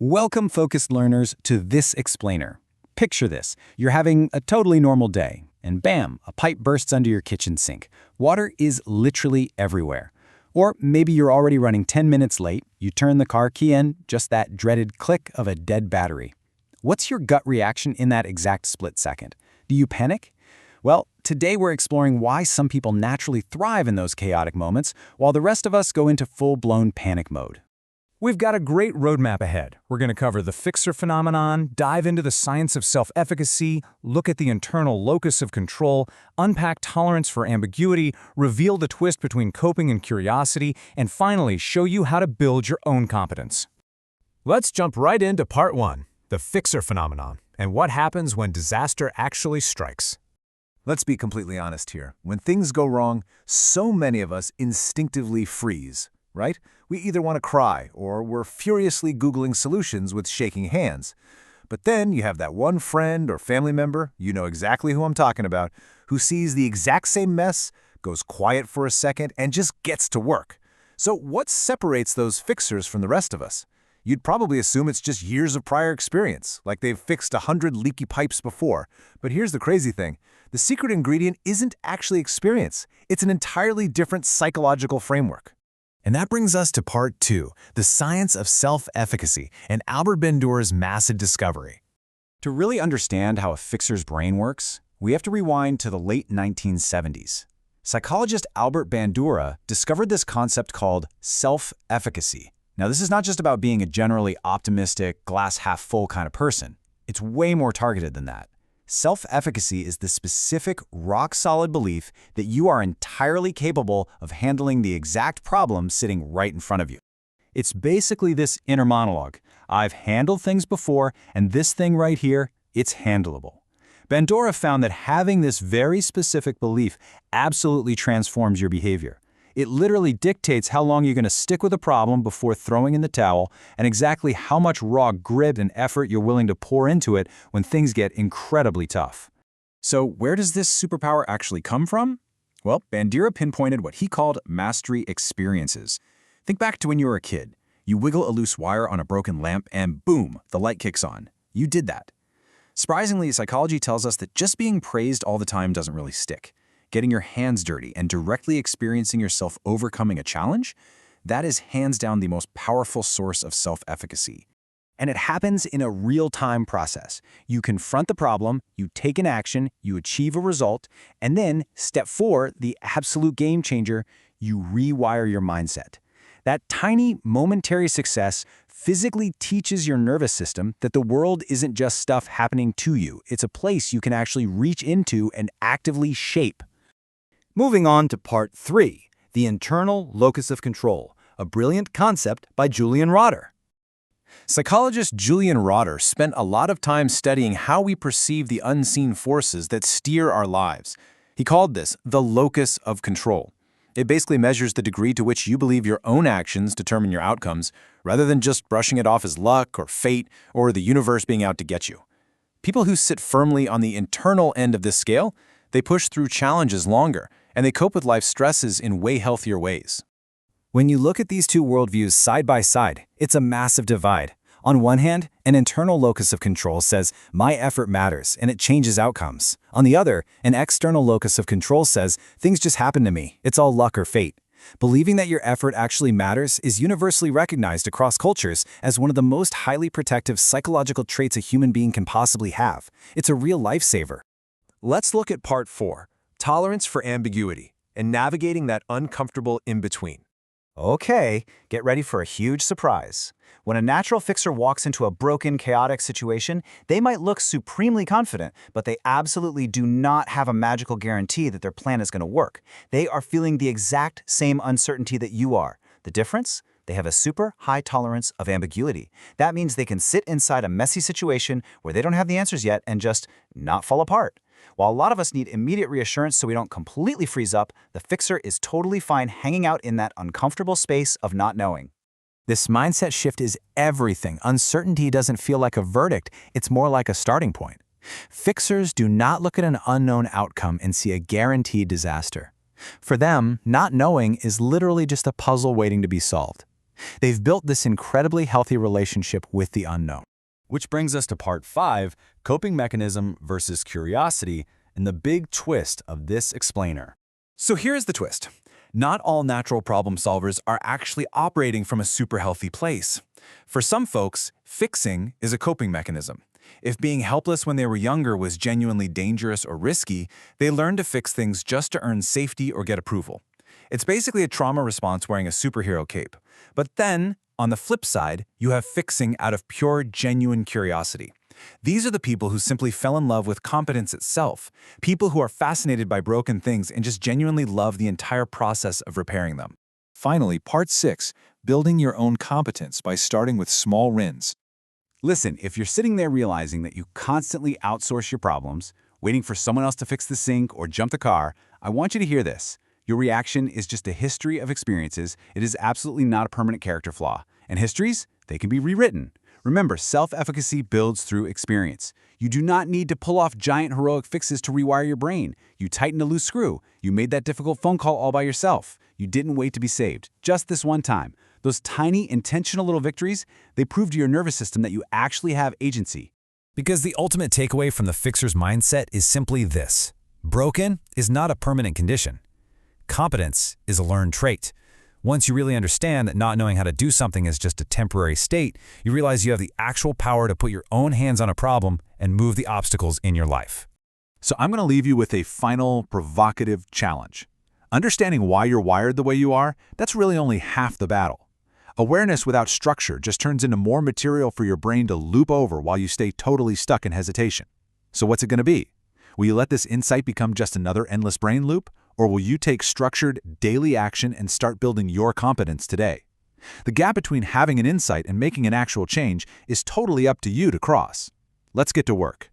Welcome, focused learners, to this explainer. Picture this. You're having a totally normal day, and bam, a pipe bursts under your kitchen sink. Water is literally everywhere. Or maybe you're already running 10 minutes late, you turn the car key in, just that dreaded click of a dead battery. What's your gut reaction in that exact split second? Do you panic? Well, today we're exploring why some people naturally thrive in those chaotic moments, while the rest of us go into full-blown panic mode. We've got a great roadmap ahead. We're going to cover the fixer phenomenon, dive into the science of self-efficacy, look at the internal locus of control, unpack tolerance for ambiguity, reveal the twist between coping and curiosity, and finally show you how to build your own competence. Let's jump right into part 1, the fixer phenomenon, and what happens when disaster actually strikes. Let's be completely honest here. When things go wrong, so many of us instinctively freeze, right? We either want to cry or we're furiously Googling solutions with shaking hands. But then you have that one friend or family member, you know exactly who I'm talking about, who sees the exact same mess, goes quiet for a second, and just gets to work. So what separates those fixers from the rest of us? You'd probably assume it's just years of prior experience, like they've fixed 100 leaky pipes before. But here's the crazy thing. The secret ingredient isn't actually experience. It's an entirely different psychological framework. And that brings us to part 2, the science of self-efficacy and Albert Bandura's massive discovery. To really understand how a fixer's brain works, we have to rewind to the late 1970s. Psychologist Albert Bandura discovered this concept called self-efficacy. Now, this is not just about being a generally optimistic, glass-half-full kind of person. It's way more targeted than that. Self-efficacy is the specific, rock-solid belief that you are entirely capable of handling the exact problem sitting right in front of you. It's basically this inner monologue. I've handled things before, and this thing right here, it's handleable. Bandura found that having this very specific belief absolutely transforms your behavior. It literally dictates how long you're going to stick with a problem before throwing in the towel and exactly how much raw grit and effort you're willing to pour into it when things get incredibly tough. So where does this superpower actually come from? Well, Bandura pinpointed what he called mastery experiences. Think back to when you were a kid. You wiggle a loose wire on a broken lamp and boom, the light kicks on. You did that. Surprisingly, psychology tells us that just being praised all the time doesn't really stick. Getting your hands dirty and directly experiencing yourself overcoming a challenge, that is hands down the most powerful source of self-efficacy. And it happens in a real-time process. You confront the problem, you take an action, you achieve a result, and then, step 4, the absolute game changer, you rewire your mindset. That tiny, momentary success physically teaches your nervous system that the world isn't just stuff happening to you. It's a place you can actually reach into and actively shape. Moving on to part 3, the internal locus of control, a brilliant concept by Julian Rotter. Psychologist Julian Rotter spent a lot of time studying how we perceive the unseen forces that steer our lives. He called this the locus of control. It basically measures the degree to which you believe your own actions determine your outcomes, rather than just brushing it off as luck or fate or the universe being out to get you. People who sit firmly on the internal end of this scale, they push through challenges longer, and they cope with life's stresses in way healthier ways. When you look at these two worldviews side by side, it's a massive divide. On one hand, an internal locus of control says, my effort matters, and it changes outcomes. On the other, an external locus of control says, things just happen to me, it's all luck or fate. Believing that your effort actually matters is universally recognized across cultures as one of the most highly protective psychological traits a human being can possibly have. It's a real lifesaver. Let's look at part 4. Tolerance for ambiguity, and navigating that uncomfortable in-between. Okay, get ready for a huge surprise. When a natural fixer walks into a broken, chaotic situation, they might look supremely confident, but they absolutely do not have a magical guarantee that their plan is going to work. They are feeling the exact same uncertainty that you are. The difference? They have a super high tolerance of ambiguity. That means they can sit inside a messy situation where they don't have the answers yet and just not fall apart. While a lot of us need immediate reassurance so we don't completely freeze up, the fixer is totally fine hanging out in that uncomfortable space of not knowing. This mindset shift is everything. Uncertainty doesn't feel like a verdict, it's more like a starting point. Fixers do not look at an unknown outcome and see a guaranteed disaster. For them, not knowing is literally just a puzzle waiting to be solved. They've built this incredibly healthy relationship with the unknown. Which brings us to part 5, coping mechanism versus curiosity, and the big twist of this explainer. So here's the twist. Not all natural problem solvers are actually operating from a super healthy place. For some folks, fixing is a coping mechanism. If being helpless when they were younger was genuinely dangerous or risky, they learned to fix things just to earn safety or get approval. It's basically a trauma response wearing a superhero cape. But then, on the flip side, you have fixing out of pure, genuine curiosity. These are the people who simply fell in love with competence itself, people who are fascinated by broken things and just genuinely love the entire process of repairing them. Finally, part 6, building your own competence by starting with small wins. Listen, if you're sitting there realizing that you constantly outsource your problems, waiting for someone else to fix the sink or jump the car, I want you to hear this. Your reaction is just a history of experiences. It is absolutely not a permanent character flaw. And histories, they can be rewritten. Remember, self-efficacy builds through experience. You do not need to pull off giant heroic fixes to rewire your brain. You tightened a loose screw. You made that difficult phone call all by yourself. You didn't wait to be saved. Just this one time. Those tiny, intentional little victories, they prove to your nervous system that you actually have agency. Because the ultimate takeaway from the fixer's mindset is simply this. Broken is not a permanent condition. Competence is a learned trait. Once you really understand that not knowing how to do something is just a temporary state, you realize you have the actual power to put your own hands on a problem and move the obstacles in your life. So I'm going to leave you with a final provocative challenge. Understanding why you're wired the way you are, that's really only half the battle. Awareness without structure just turns into more material for your brain to loop over while you stay totally stuck in hesitation. So what's it going to be? Will you let this insight become just another endless brain loop? Or will you take structured, daily action and start building your competence today? The gap between having an insight and making an actual change is totally up to you to cross. Let's get to work.